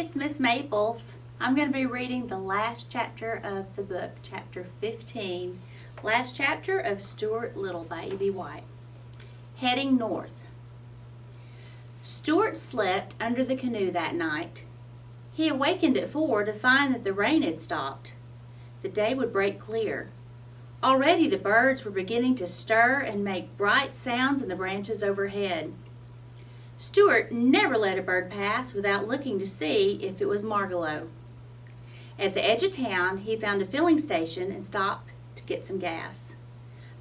it's Miss Maples. I'm going to be reading the last chapter of the book, chapter 15, last chapter of Stuart Little by E.B. White. Heading north. Stuart slept under the canoe that night. He awakened at 4 to find that the rain had stopped. The day would break clear. Already the birds were beginning to stir and make bright sounds in the branches overhead. Stuart never let a bird pass without looking to see if it was Margalo. At the edge of town, he found a filling station and stopped to get some gas.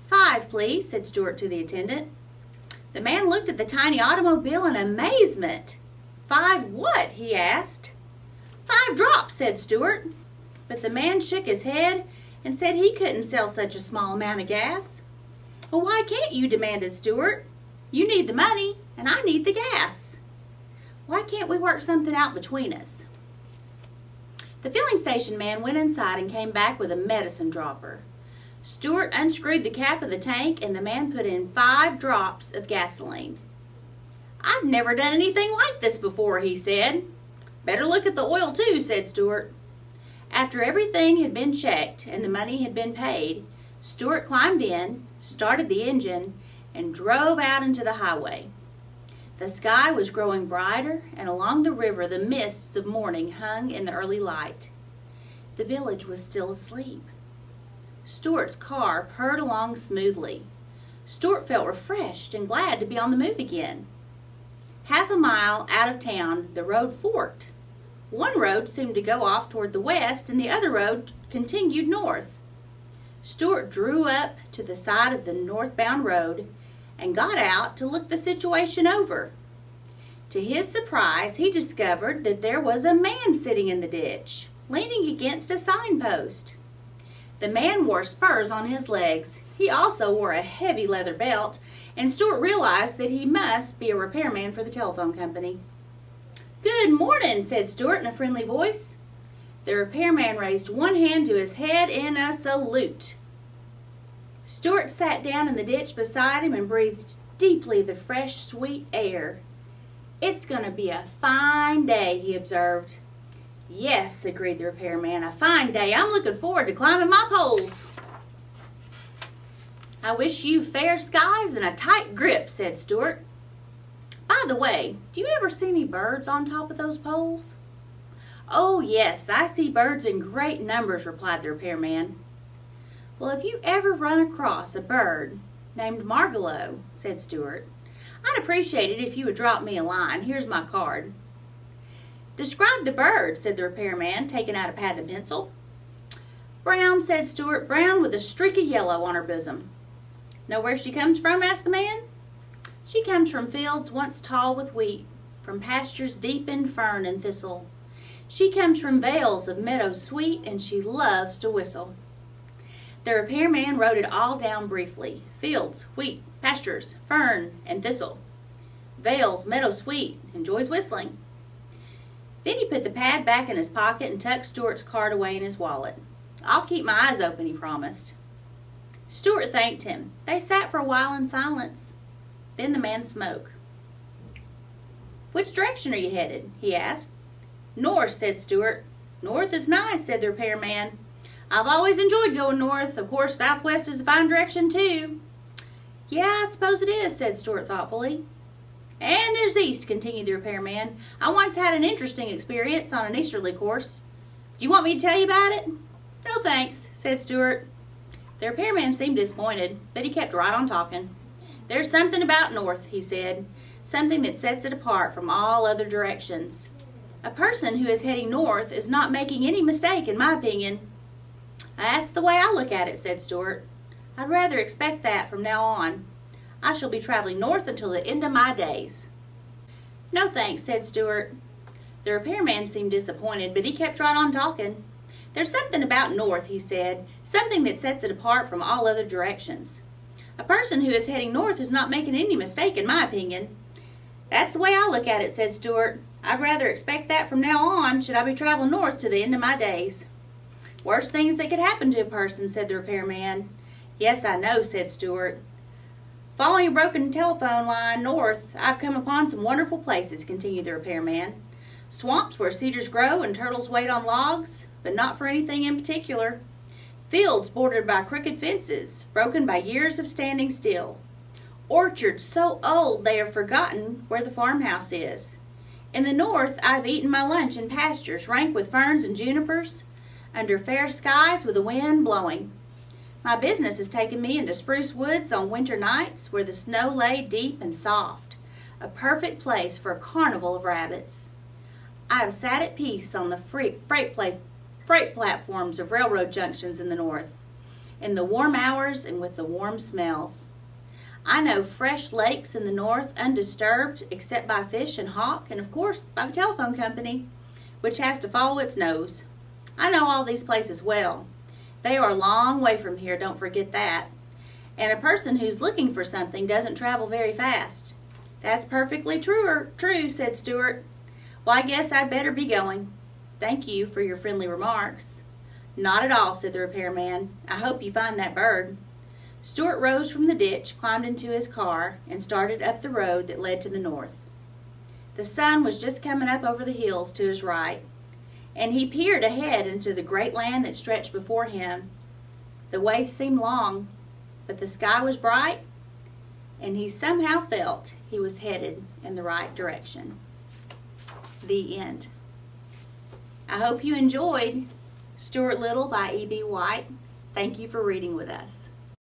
5, please, said Stuart to the attendant. The man looked at the tiny automobile in amazement. 5 what? He asked. 5 drops, said Stuart. But the man shook his head and said he couldn't sell such a small amount of gas. Well, why can't you? Demanded Stuart. You need the money, and I need the gas. Why can't we work something out between us? The filling station man went inside and came back with a medicine dropper. Stuart unscrewed the cap of the tank, and the man put in 5 drops of gasoline. I've never done anything like this before, he said. Better look at the oil too, said Stuart. After everything had been checked and the money had been paid, Stuart climbed in, started the engine, and drove out into the highway. The sky was growing brighter, and along the river the mists of morning hung in the early light. The village was still asleep. Stuart's car purred along smoothly. Stuart felt refreshed and glad to be on the move again. Half a mile out of town, the road forked. One road seemed to go off toward the west, and the other road continued north. Stuart drew up to the side of the northbound road and got out to look the situation over. To his surprise, he discovered that there was a man sitting in the ditch, leaning against a signpost. The man wore spurs on his legs. He also wore a heavy leather belt, and Stuart realized that he must be a repairman for the telephone company. Good morning, said Stuart in a friendly voice. The repairman raised one hand to his head in a salute. Stuart sat down in the ditch beside him and breathed deeply the fresh, sweet air. It's going to be a fine day, he observed. Yes, agreed the repairman, a fine day. I'm looking forward to climbing my poles. I wish you fair skies and a tight grip, said Stuart. By the way, do you ever see any birds on top of those poles? Oh, yes, I see birds in great numbers, replied the repairman. Well, have you ever run across a bird named Margalo, said Stuart. I'd appreciate it if you would drop me a line. Here's my card. Describe the bird, said the repairman, taking out a pad and pencil. Brown, said Stuart, brown with a streak of yellow on her bosom. Know where she comes from? Asked the man. She comes from fields once tall with wheat, from pastures deep in fern and thistle. She comes from vales of meadows sweet, and she loves to whistle. The repairman wrote it all down briefly. Fields, wheat, pastures, fern, and thistle. Vales, meadows sweet, enjoys whistling. Then he put the pad back in his pocket and tucked Stuart's card away in his wallet. I'll keep my eyes open, he promised. Stuart thanked him. They sat for a while in silence. Then the man spoke. Which direction are you headed? He asked. North, said Stuart. North is nice, said the repairman. I've always enjoyed going north. Of course, southwest is a fine direction, too. Yeah, I suppose it is, said Stuart thoughtfully. And there's east, continued the repairman. I once had an interesting experience on an easterly course. Do you want me to tell you about it? No, thanks, said Stuart. The repairman seemed disappointed, but he kept right on talking. There's something about north, he said, something that sets it apart from all other directions. A person who is heading north is not making any mistake, in my opinion. That's the way I look at it, said Stuart. I'd rather expect that from now on. I shall be traveling north until the end of my days. No thanks, said Stuart. The repairman seemed disappointed, but he kept right on talking. There's something about north, he said, something that sets it apart from all other directions. A person who is heading north is not making any mistake, in my opinion. That's the way I look at it, said Stuart. I'd rather expect that from now on, should I be traveling north to the end of my days. Worst things that could happen to a person, said the repairman. Yes, I know, said Stuart. Following a broken telephone line north, I've come upon some wonderful places, continued the repairman. Swamps where cedars grow and turtles wait on logs, but not for anything in particular. Fields bordered by crooked fences, broken by years of standing still. Orchards so old they have forgotten where the farmhouse is. In the north, I've eaten my lunch in pastures rank with ferns and junipers, under fair skies with the wind blowing. My business has taken me into spruce woods on winter nights where the snow lay deep and soft, a perfect place for a carnival of rabbits. I have sat at peace on the freight platforms of railroad junctions in the north, in the warm hours and with the warm smells. I know fresh lakes in the north undisturbed except by fish and hawk and of course by the telephone company, which has to follow its nose. I know all these places well. They are a long way from here, don't forget that. And a person who's looking for something doesn't travel very fast. That's perfectly true, said Stuart. Well, I guess I'd better be going. Thank you for your friendly remarks. Not at all, said the repairman. I hope you find that bird. Stuart rose from the ditch, climbed into his car, and started up the road that led to the north. The sun was just coming up over the hills to his right, and he peered ahead into the great land that stretched before him. The way seemed long, but the sky was bright, and he somehow felt he was headed in the right direction. The end. I hope you enjoyed Stuart Little by E.B. White. Thank you for reading with us.